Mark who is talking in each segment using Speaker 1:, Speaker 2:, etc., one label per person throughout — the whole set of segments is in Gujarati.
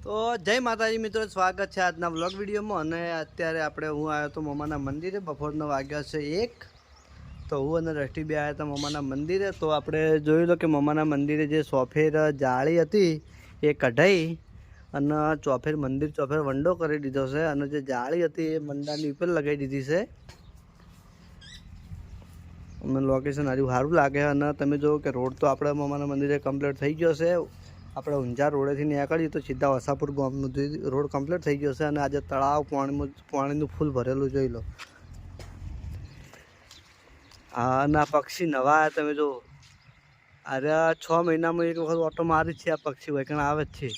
Speaker 1: તો જય માતાજી મિત્રો, સ્વાગત છે આજના વ્લોગ વિડીયોમાં. અને અત્યારે હું આવ્યો તો મમ્માના મંદિરે. બપોરના વાગ્યા છે 1. તો હું અને રષ્ટી બે આવ્યા હતા મમ્માના મંદિરે. તો આપણે જોઈ લો કે મમ્માના મંદિરે જે સોફેર જાળી હતી એ કઢાઈ અને ચોફેર વંડો કરી દીધો છે. અને જે જાળી હતી એ મંડાની ઉપર લગાવી દીધી છે. અમને લોકેશન હારું સારું લાગે. અને તમે જુઓ કે રોડ તો આપણે મમ્માના મંદિરે કમ્પ્લીટ થઈ ગયો છે. આપણે ઊંઝા રોડેથી નીકળીએ તો સીધા વસાપુર ગામનું રોડ કમ્પ્લીટ થઈ ગયો છે. અને આજે તળાવ પાણીનું ફૂલ ભરેલું જોઈ લો. હા, અને આ પક્ષી નવા આવ્યા તમે જો. અરે 6 મહિનામાં એક વખત ઓટો મારી જ છે આ પક્ષી હોય કારણ આવે જ છે.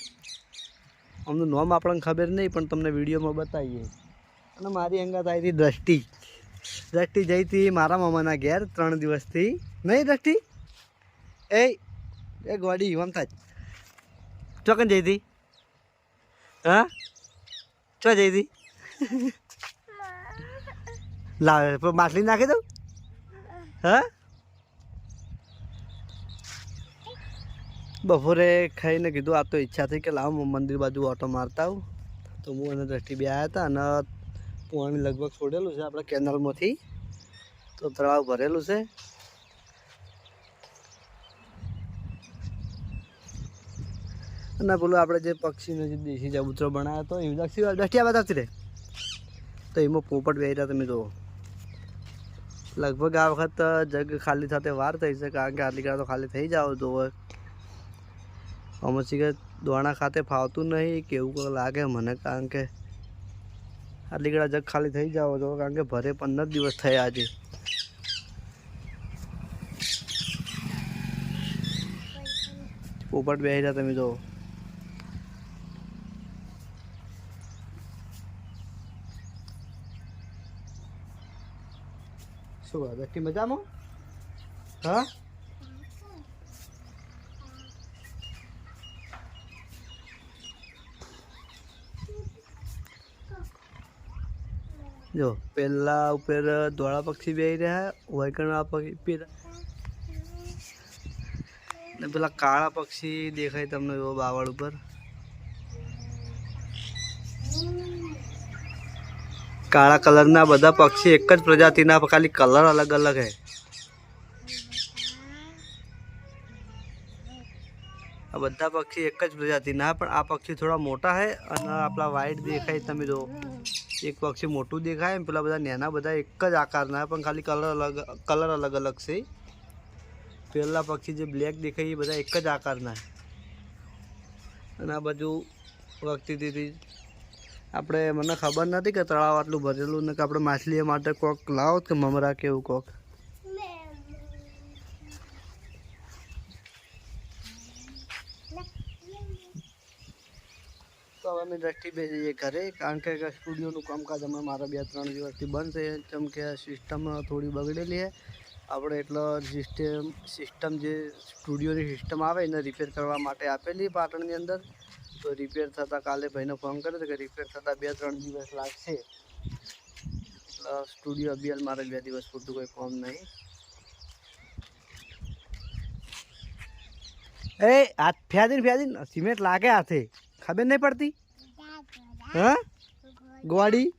Speaker 1: અમનું નામ આપણને ખબર નહીં પણ તમને વિડીયોમાં બતાવીએ. અને મારી અંગાત આવી હતી દ્રષ્ટિ જઈ હતી મારા મામાના ઘેર 3 દિવસથી. નહીં દ્રષ્ટિ? એ ગોડી વમતા જ ચોકન જઈ હતી. હા, ચો જઈ હતી. લાવે માછલી નાખી દઉં. હા, બપોરે ખાઈને કીધું આ તો ઈચ્છા થઈ કે લાવ મંદિર બાજુ ઓટો મારતા આવું. તો હું અને દ્રષ્ટિ બે આવ્યા હતા. અને પાણી લગભગ છોડેલું છે આપણે કેનાલમાંથી. તો તળાવ ભરેલું છે. અને પેલું આપણે જે પક્ષીનો જે દેશી ચબૂતરો બનાવ્યો હતો એ દ્રષ્ટિ બતાવતી રહે. તો એમાં પોપટ બે રહ્યા તમે જુઓ. લગભગ આ વખત જગ ખાલી થતે વાર થઈ છે કારણ કે આટલી તો ખાલી થઈ જાવ તો અમુક કે દોણા ખાતે ફાવતું નહીં કે એવું લાગે મને. કારણ કે આટલી જગ ખાલી થઈ જાવ તો કારણ કે ભરે 15 દિવસ થયા આજે. પોપટ બે રહ્યા તમે જુઓ. શું દ્રષ્ટિ મજામાં? હા, જો પેલા ઉપર ધોળા પક્ષી બેહી રહ્યા વૈકણા પક્ષી ને પેલા કાળા પક્ષી દેખાય તમને એવો બાવળ ઉપર. કાળા કલરના બધા પક્ષી એક જ પ્રજાતિના, ખાલી કલર અલગ અલગ હે. આ બધા પક્ષી એક જ પ્રજાતિના પણ આ પક્ષી થોડા મોટા હે. અને આપણા વાઈટ દેખાય તમે જો. એક પક્ષી મોટું દેખાય પેલા બધા નાના બધા એક જ આકારના પણ ખાલી કલર અલગ અલગ છે. પેલા પક્ષી જે બ્લેક દેખાય એ બધા એક જ આકારના. અને આ બાજુ વખતી આપણે મને ખબર નથી કે તળાવ આટલું ભરેલું ને કે આપણે માછલી માટે કોક લાવો કે મમરા કે એવું કોક. તો હવે અમે દ્રષ્ટિ બે જઈએ ઘરે કારણ કે સ્ટુડિયોનું કામકાજ અમે મારા 2-3 દિવસથી બંધ છે. જેમ કે સિસ્ટમ થોડી બગડેલી છે આપણે. એટલો સિસ્ટમ જે સ્ટુડિયોની સિસ્ટમ આવે એને રિપેર કરવા માટે આપેલી પાટણની અંદર. તો રિપેર થતાં કાલે ભાઈને ફોન કર્યો કે રિપેર થતાં 2-3 દિવસ લાગશે. સ્ટુડિયો અભિયાન મારે 2 દિવસ પૂરતું કોઈ ફોન નહીં. એ હાથ ફ્યાદીને સિમેન્ટ લાગે હાથે ખબર નહીં પડતી. હા, ગોડી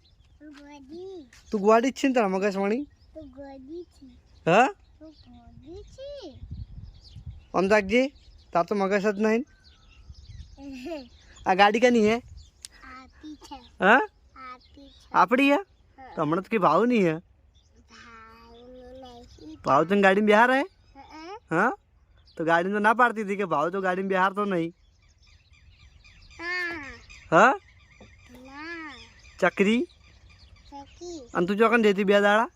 Speaker 1: તું ગોડી જ છે ને તારા મગજવાણી. હા, આમ તાકજી તાર તો મગજ જ નહીં. આ ગાડી કની હે? હા, આપણી હે. તો હમણાં તો કઈ ભાવ નહીં હે. ભાવ તો ગાડી में बिहार है. हाँ, तो गाड़ी तो ना पाड़ती थी कि भाव तो गाड़ी में बिहार तो नहीं. हाँ, चक्री અને તું ચોકન જતી 2 દાડા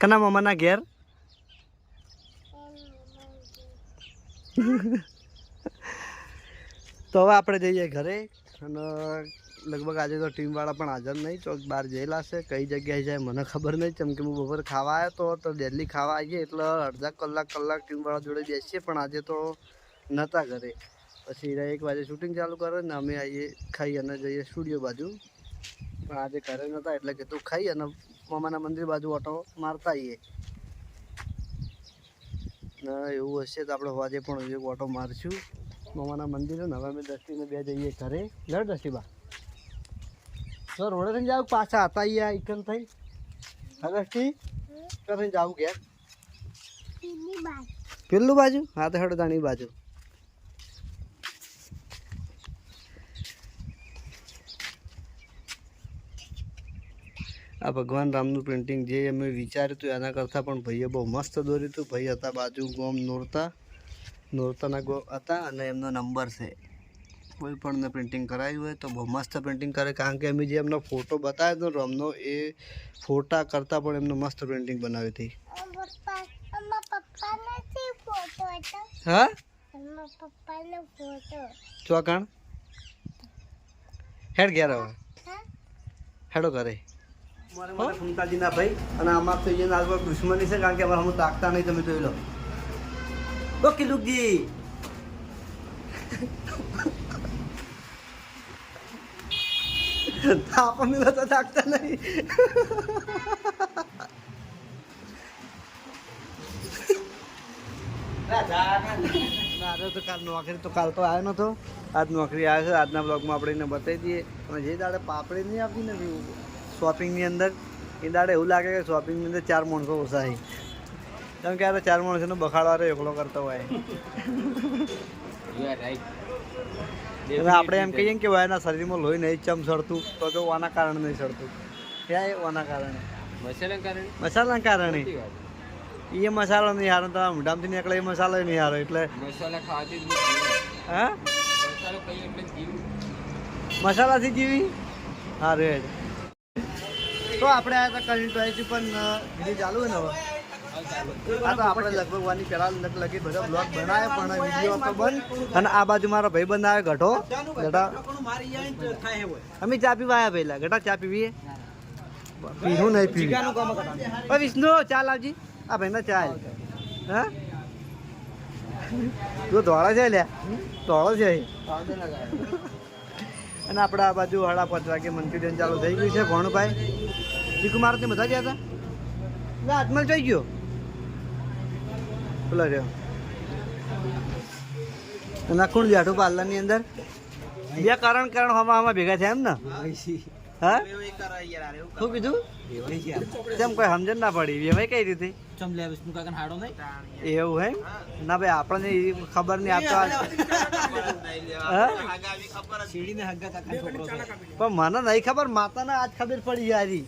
Speaker 1: કના મામાના ઘેર. તો હવે આપણે જઈએ ઘરે. અને લગભગ આજે તો ટીમવાળા પણ હાજર નહીં. ચોક બહાર જયેલા છે. કઈ જગ્યાએ જાય મને ખબર નહીં. કેમ કે હું બપોરે ખાવા આવ્યો તો દિલ્હી ખાવા આવીએ એટલે અડધા કલાક ટીમવાળા જોડે બેસીએ પણ આજે તો નહોતા ઘરે. પછી 1 વાગે શૂટિંગ ચાલુ કરે ને અમે આવીએ ખાઈ અને જઈએ સ્ટુડિયો બાજુ. પણ આજે ઘરે નહોતા એટલે કે તું ખાઈ અને મામાના મંદિર બાજુ ઓટો મારતા આવીએ. એવું હશે તો આપણે વાજે પણ એક ઓટો મારશું. મામાના મંદિરે ને હવે અમે દસ્તીને બે જઈએ ઘરે લડ દસ્તીબા તો રોડે થઈને જાવ પાછા હતા અહીંયા ઇકન થઈ હા દસ્તી તો થઈને જાવું ઘેર પેલું બાજુ હા તો હેડો તાણી બાજુ આ ભગવાન રામનું પ્રિન્ટિંગ જે અમે વિચાર્યું હતું એના કરતાં પણ ભાઈએ બહુ મસ્ત દોર્યું હતું. ભાઈ હતા બાજુ ગોમ નોરતાના ગો હતા અને એમનો નંબર છે. કોઈ પણને પ્રિન્ટિંગ કરાવ્યું હોય તો બહુ મસ્ત પ્રિન્ટિંગ કરે, કારણ કે અમે જે એમનો ફોટો બતાવ્યો હતો રામનો એ ફોટા કરતાં પણ એમનો મસ્ત પ્રિન્ટિંગ બનાવી હતી. હા ચોકણ હેડ ઘેર હવે હેડો કરે મારે ફૂમતાજીના ભાઈ અને આમાં તો એને આજ દુશ્મની છે, કારણ કે અમારે હું તાકતા નહીં. તમે જોઈ લો ઓકે લુકજી આપણને તો તાકતા નહીં. તો કાલ નોકરી તો કાલ તો આવ્યો નતો, આજ નોકરી આવે છે. આજના બ્લોગમાં આપણે એને બતાવી દઈએ. અને જે દાડે પાપડી નહીં આવતી ને શોપિંગની અંદર એ દાડે એવું લાગે કે શોપિંગની અંદર 4 માણસો ઓછા છે, કેમ કે આ 4 માણસોનો બખાડવાળો એકલો કરતો હોય. આપણે એમ કહીએ કે એના શરીરમાં લોહી નહીં ચમ સડતું, તો ઓના કારણે નહીં સડતું. ક્યાં ઓના કારણે મસાલાના કારણે એ મસાલો નહીં હારો, તમારા મોઢામાંથી નીકળે એ મસાલો નહીં હારો. એટલે હા મસાલાથી જીવી હા રેડ. તો આપણે આ કરી તો આવીશું પણ વિડીયો ચાલુ હોય ને હવે. આ તો આપણે લગભગ વાની પહેલાં લગી બધા બ્લોગ બનાવે પણ વિડીયો તો બંધ. અને આ બાજુ મારો ભાઈ બંધ આવે ગઢો ગઢા. અમે ચા પીવા આવ્યા પહેલા. ગઢા ચા પીવીએ? પીવું નહીં પીવી. વિષ્ણુ ચા લાવજી. આ ભાઈ ચાલ હા તું ધોળા છે લ્યા ધોળો છે. અને આપણે આ બાજુ 5:30 વાગે મંચુરિયન ચાલુ થઈ ગયું છે. ભણભાઈ ચીકુ મારત બધા ગયા હતા ના હાથમાં જોઈ ગયો બોલો રહ્યો. અને કોણ બેઠું પાર્લરની અંદર? બે કારણ હવામાં ભેગા થયા એમ ને? હા શું કીધું? કેમ કોઈ સમજણ ના પડી એમાં કઈ રીતે? એવું હે ના ભાઈ આપણને ખબર નહીં આપતા. પણ મને નહીં ખબર, માતાને આજ ખબર પડી યારી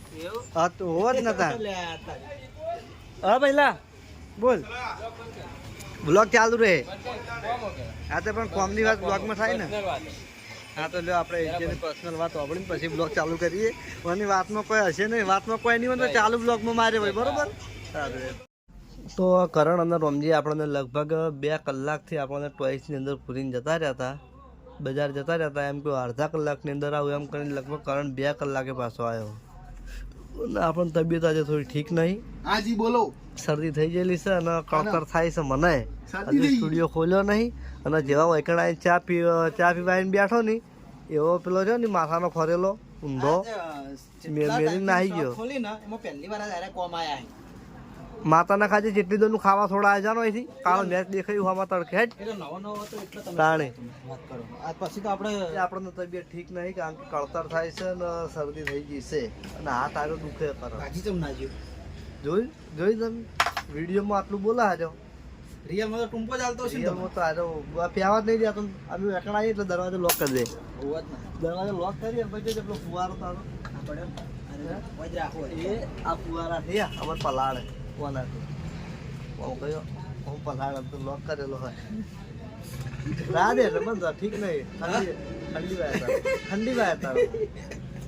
Speaker 1: હોત નતા. હા પહેલા બોલ બ્લોગ ચાલુ રહે. હા તો પણ કોમની વાત બ્લોગમાં થાય ને. હા તો લ્યો આપણે જેની પર્સનલ વાત વાપરીને પછી બ્લોગ ચાલુ કરીએ. એની વાતમાં કોઈ હશે નહીં, વાતમાં કોઈ નહીં હોય તો ચાલુ બ્લોગમાં મારે હોય બરોબર. તો કરણ અને રોમજી આપણને લગભગ 2 કલાકથી આપણને ટોયસની અંદર પૂરીને જતા રહ્યા હતા, બજાર જતા રહ્યા હતા. એમ કે અડધા કલાકની અંદર આવું એમ કરીને લગભગ કરણ 2 કલાકે પાછો આવ્યો. આપણને તબિયત આજે થોડી ઠીક નહીં. હાજી બોલો. શરદી થઈ ગયેલી છે અને કળતર થાય છે મને. હજુ સ્ટુડિયો ખોલ્યો નહીં અને જેવા વૈકણા ચા પીવાઈને બેઠો નહીં એવો પેલો છે ને માથાનો ખોરેલો ઊંધો મેરી નાહી ગયો. માતાના ખાજે જેટલી દોનું ખાવા થોડા આવી જવાનો અહીંથી કાળો મેચ દેખાયું આમાં તડકે જ તાણે. પછી તો આપણને તબિયત ઠીક નહીં, કારણ કે કળતર થાય છે ને શરદી થઈ ગઈ છે અને હાથ આવ્યો દુખે કરે. જોઈ તમે વિડીયોમાં આટલું બોલા હાજો. રિયલમાં તો ટૂંપો ચાલતો છે. રિયલમાં તો આજો પ્યાવા જ નહીં દેતો. અમે વેકણાઈએ એટલે દરવાજો લોક કરી દે. દરવાજો લોક કરીએ પછી એટલો ફુવારો તારો એ આ ફુવારા છે અમાર પલાળે કોના હું કયો હું પલાળ તો લોક કરેલો હોય. રાહ દે એટલે બંધ ઠીક નહીં. ઠંડી વાય તારો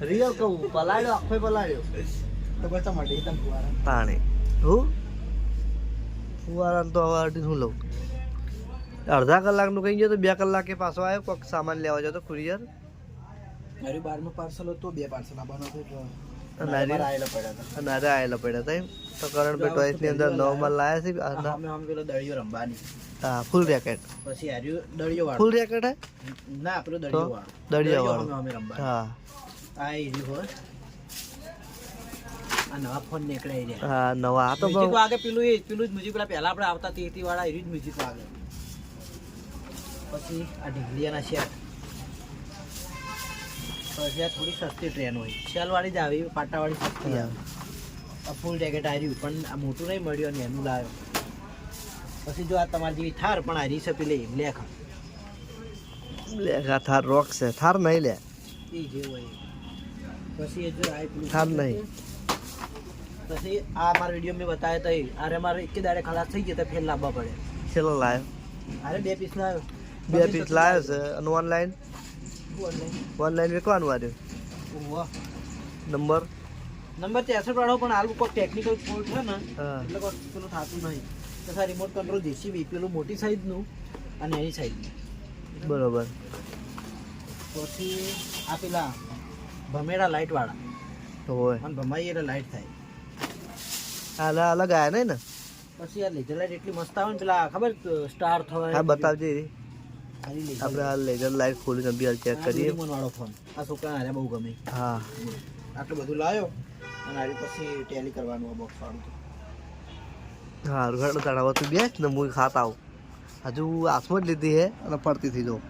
Speaker 1: રિયલ કહું પલાળ્યો આખો પલાળ્યો તો બચા માટે એકદમ ફુવારા પાણી હું ફુવારા તો હવે શું લઉં. અડધા કલાકનું કહી ગયો તો 2 કલાકે પાછો આવ્યો. કોઈક સામાન લેવા જતો કુરિયર. મારી 12નું પાર્સલ હતું, 2 પાર્સલ આપવાનું હતું. આયેલા પડ્યા હતા એમ. તો કરણ ટોયસની અંદર 9 માલ લાયા છે. દળિયો રમવાની હા ફૂલ રેકેટ. પછી હાર્યું દળિયો વાળો. ફૂલ રેકેટ હે ના પેલો દળિયો વાળો. દળિયો વાળો અમે રમવા. હા આ ઈરી હોય. આ નવા ફોન નીકળ્યા છે. હા નવા આ તો મ્યુઝિક વાગે પેલું જ મ્યુઝિક પેલા આપણે આવતા 30 વાળા ઈરી જ મ્યુઝિક વાગે.
Speaker 2: પછી આ ઢીંગલીયાના શેટ, પછી આ થોડી સસ્તી ટ્રેન હોય, શેલવાળી જ આવી, પાટાવાળી સસ્તી આવે. આ ફૂલ જેકેટ આવ્યું પણ આ મોટું નહીં મળ્યું અને એનું લાવ્યો. પછી જો આ તમારી જેવી થાર પણ આ રીસે પેલી બ્લેક
Speaker 1: થાર રોક છે, થાર નહીં લે,
Speaker 2: એ જેવું હોય. પછી એ જો આ પેલું
Speaker 1: થાર નહીં.
Speaker 2: પછી આ મારા વિડીયો મેં બતાવ્યા તો અરે મારે એક દાડે ખલાસ થઈ ગયા તો ફેર લાવવા પડે.
Speaker 1: છેલ્લો લાવ્યો,
Speaker 2: અરે 2 પીસ લાવ્યો.
Speaker 1: 2 પીસ લાવ્યો છે અને ઓનલાઈન વેચવાનું આવ્યું.
Speaker 2: વાહ,
Speaker 1: નંબર
Speaker 2: નંબર 63 વાળો પણ હાલ કોઈ ટેકનિકલ ફોલ્ટ છે ને
Speaker 1: હા.
Speaker 2: એટલે કોઈ પેલું થતું નહીં. તો સર રિમોટ કંટ્રોલ જેસીબી પેલું મોટી સાઈઝનું અને એની સાઈઝનું.
Speaker 1: બરોબર.
Speaker 2: પછી આ પેલા ભમેડા લાઇટ વાળા
Speaker 1: હોય
Speaker 2: અને ભમાઈ એટલે લાઇટ થાય.
Speaker 1: અલગ અલગ આયા નહીં ને.
Speaker 2: પછી આ લેઝર લાઇટ એટલી મસ્ત આવે ને પેલા ખબર સ્ટાર થાય.
Speaker 1: હા બતાવજે રે.
Speaker 2: ખાલી laser
Speaker 1: આપણે આ લેઝર લાઈટ ખોલીને બી હાલ ચેક
Speaker 2: આ
Speaker 1: કરીએ.
Speaker 2: Doraemon વાળો ફોન આ છોકરાને હારે બહુ ગમે.
Speaker 1: હા
Speaker 2: આટલું બધું લાવ્યો અને આરી પછી ટેલી કરવાનું આ બોક્સ વાળું.
Speaker 1: હા ઘણો તળાવ તું બેસ ને હું ખાતા આવું. હજુ હાથમાં જ લીધી હે અને પડતી થઈ જાઉં.